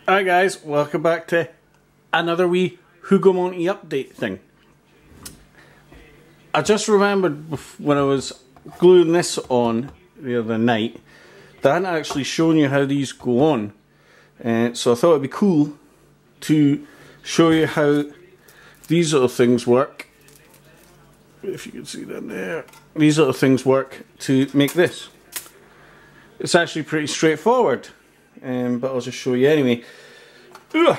Hi guys, welcome back to another wee Hougoumont update thing. I just remembered when I was gluing this on the other night that I hadn't actually shown you how these go on. So I thought it'd be cool to show you how these little things work. If you can see that there. These little things work to make this. It's actually pretty straightforward. But I'll just show you anyway. Ugh.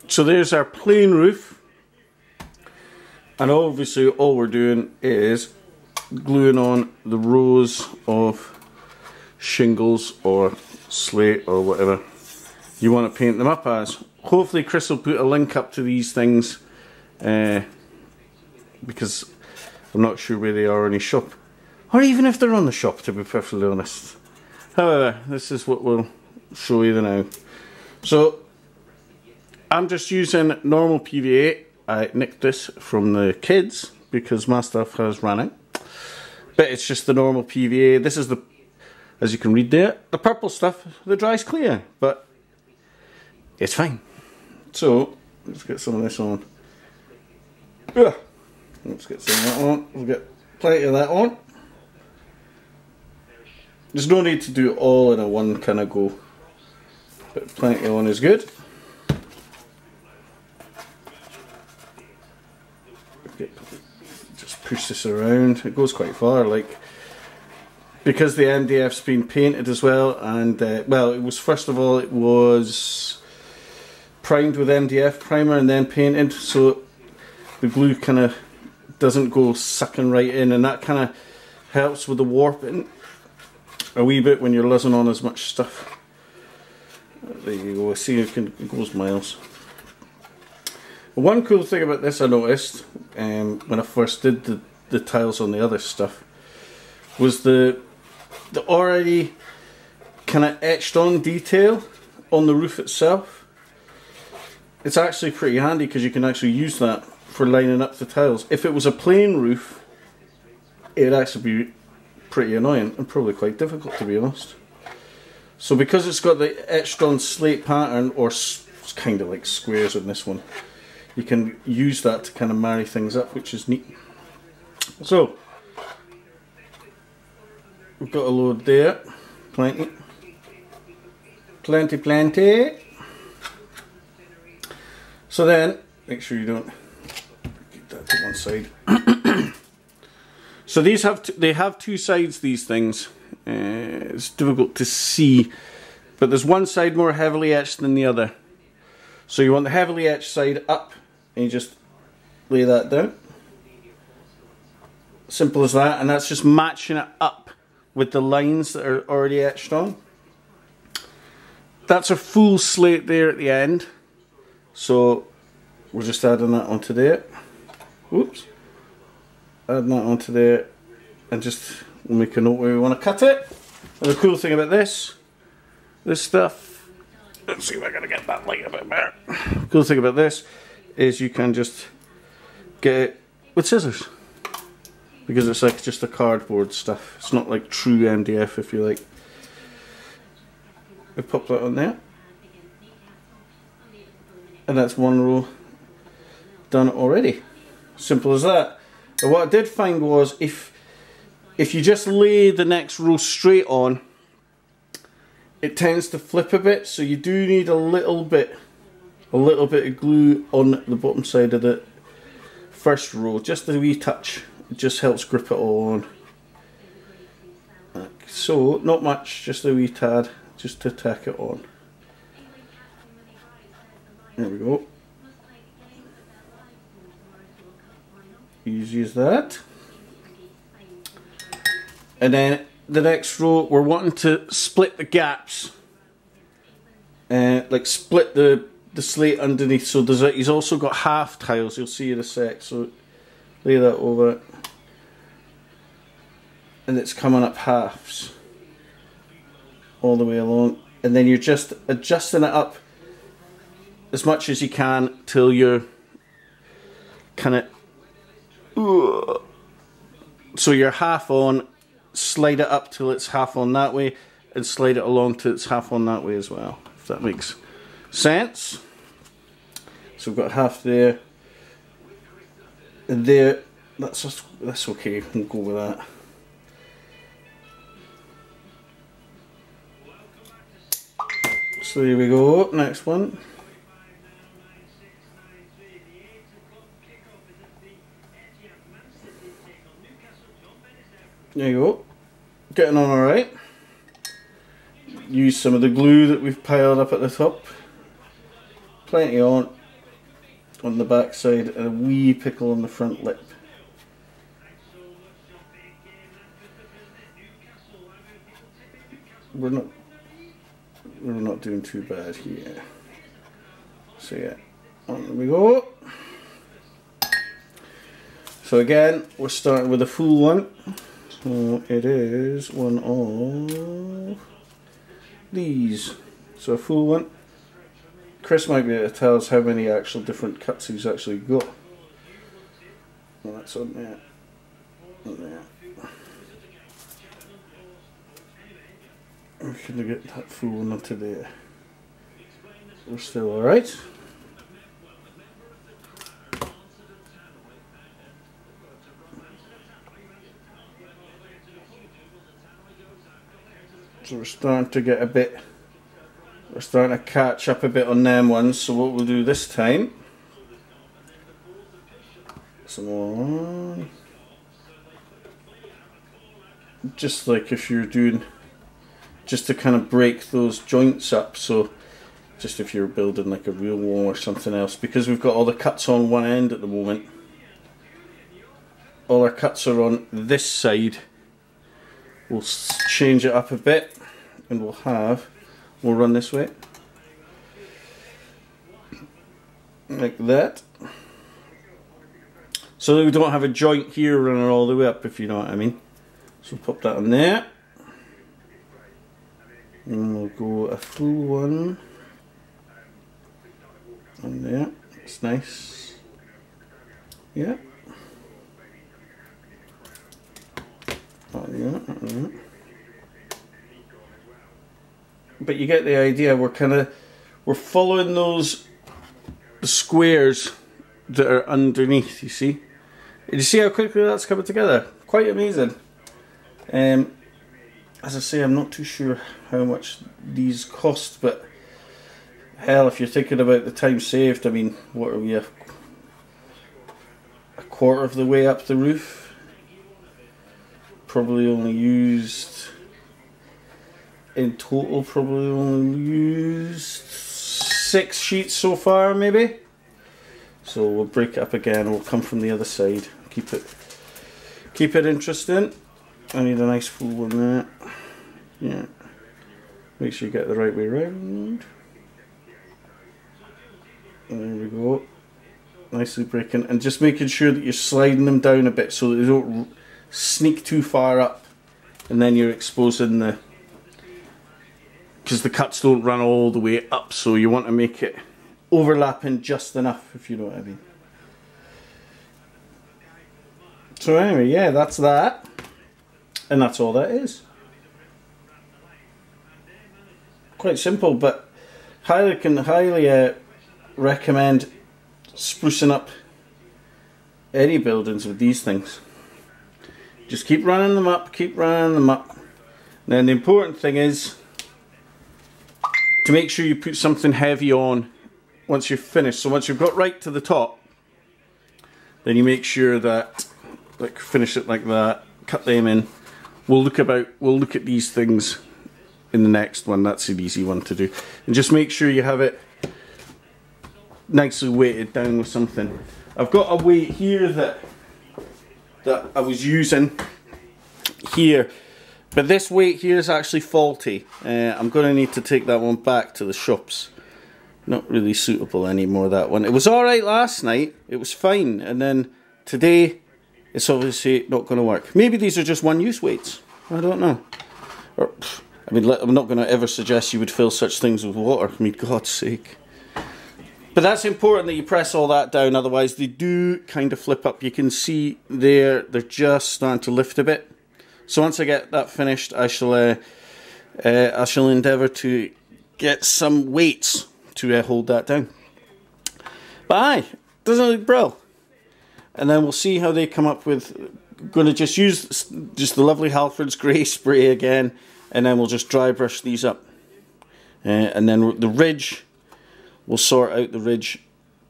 So there's our plain roof, and obviously all we're doing is gluing on the rows of shingles or slate or whatever you want to paint them up as. Hopefully Chris will put a link up to these things because I'm not sure where they are in his shop, or even if they're on the shop, to be perfectly honest. However, this is what we'll show you now. So, I'm just using normal PVA. I nicked this from the kids because my stuff has ran out. But it's just the normal PVA. This is the, as you can read there, the purple stuff that dries clear. But it's fine. So, let's get some of this on. Let's get some of that on. We'll get plenty of that on. There's no need to do it all in a one kind of go, but plenty on is good. Just push this around. It goes quite far, like, because the MDF's been painted as well, and well, it was, first of all, it was primed with MDF primer and then painted, so the glue kind of doesn't go sucking right in, and that kind of helps with the warping a wee bit when you're lizzing on as much stuff. There you go, see, it goes miles. One cool thing about this I noticed when I first did the tiles on the other stuff was the already kind of etched on detail on the roof itself. It's actually pretty handy because you can actually use that for lining up the tiles. If it was a plain roof, it'd actually be pretty annoying and probably quite difficult, to be honest. So because it's got the etched on slate pattern, or it's kind of like squares in this one, you can use that to kind of marry things up, which is neat. So we've got a load there, plenty. So then make sure you don't keep that to one side. So these they have two sides, these things. It's difficult to see, but there's one side more heavily etched than the other. So you want the heavily etched side up, and you just lay that down. Simple as that, and that's just matching it up with the lines that are already etched on. That's a full slate there at the end, so we're just adding that onto there. Whoops. Adding that onto there, and just make a note where we want to cut it. And the cool thing about this stuff, let's see if I can get that light a bit better. The cool thing about this is you can just get it with scissors, because it's like just a cardboard stuff. It's not like true MDF, if you like. We pop that on there, and that's one row done already. Simple as that. But what I did find was if you just lay the next row straight on, it tends to flip a bit, so you do need a little bit of glue on the bottom side of the first row, just a wee touch. It just helps grip it all on. Like so, not much, just a wee tad, just to tack it on. There we go. Easy as that. And then the next row, we're wanting to split the gaps, like split the slate underneath. So he's also got half tiles, you'll see in a sec. So lay that over it, and it's coming up halves all the way along, and then you're just adjusting it up as much as you can till you're kind of, so you're half on, slide it up till it's half on that way, and slide it along till it's half on that way as well. if that makes sense. So we've got half there and there. That's okay, we'll go with that. So there we go, next one. There you go. Getting on alright. Use some of the glue that we've piled up at the top. Plenty on the back side and a wee pickle on the front lip. We're not doing too bad here. So yeah, on we go. So again, we're starting with a full one. So it is one of these. So a full one. Chris might be able to tell us how many actual different cuts he's actually got. Well, that's on there. On there. We can get that full one onto there. We're still alright. So we're starting to get a bit, we're starting to catch up a bit on them ones. So what we'll do this time, some more, just like if you're doing, just to kind of break those joints up. So just if you're building like a real wall or something else, because we've got all the cuts on one end at the moment, all our cuts are on this side. We'll change it up a bit and we'll run this way like that, so that we don't have a joint here running all the way up, if you know what I mean. So pop that on there and we'll go a full one on there. It's nice, yeah. But you get the idea. We're following those squares that are underneath. You see? You see how quickly that's coming together? Quite amazing. As I say, I'm not too sure how much these cost, but hell, if you're thinking about the time saved, I mean, what are we, a quarter of the way up the roof? Probably only used, in total, probably only used 6 sheets so far, maybe. So we'll break it up again. We'll come from the other side. Keep it interesting. I need a nice full one there. Yeah. Make sure you get the right way round. And there we go. Nicely breaking, and just making sure that you're sliding them down a bit so that they don't sneak too far up, and then you're exposing the, because the cuts don't run all the way up, so you want to make it overlapping just enough, if you know what I mean. So anyway, yeah, that's that, and that's all that is. Quite simple, but highly recommend sprucing up any buildings with these things. Just keep running them up, keep running them up. Then the important thing is to make sure you put something heavy on once you're finished. So once you've got right to the top, then you make sure that, like, finish it like that, cut them in. We'll look at these things in the next one. That's an easy one to do. And just make sure you have it nicely weighted down with something. I've got a weight here that I was using here, but this weight here is actually faulty. I'm going to need to take that one back to the shops. Not really suitable anymore, that one. It was alright last night, it was fine, and then today it's obviously not going to work. Maybe these are just one-use weights, I don't know. Or, I mean, I'm not going to ever suggest you would fill such things with water, I mean, God's sake. But that's important that you press all that down, otherwise they do kind of flip up. You can see they're just starting to lift a bit. So once I get that finished, I shall endeavour to get some weights to hold that down. But aye, doesn't it look brilliant? And then we'll see how they come up with. Going to just use just the lovely Halford's grey spray again, and then we'll just dry brush these up. And then the ridge, we'll sort out the ridge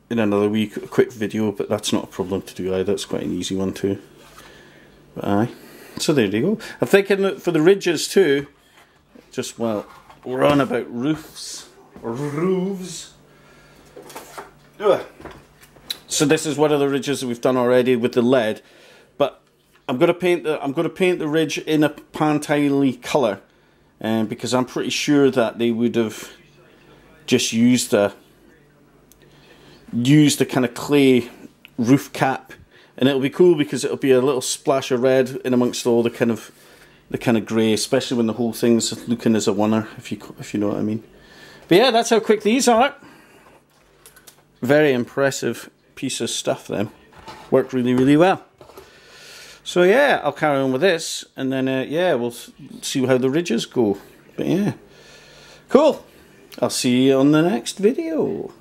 in another wee quick video, but that's not a problem to do either. It's quite an easy one too. But aye, so there you go. I'm thinking that for the ridges too, just well, we're on about roofs. Ugh. So this is one of the ridges that we've done already with the lead, but I'm going to paint the ridge in a Pantyli colour, because I'm pretty sure that they would have just used a kind of clay roof cap, and it'll be cool because it'll be a little splash of red in amongst all the kind of grey, especially when the whole thing's looking as a oneer, if you know what I mean. But yeah, that's how quick these are. Very impressive piece of stuff. Then worked really well. So yeah, I'll carry on with this, and then yeah, we'll see how the ridges go. But yeah, cool. I'll see you on the next video.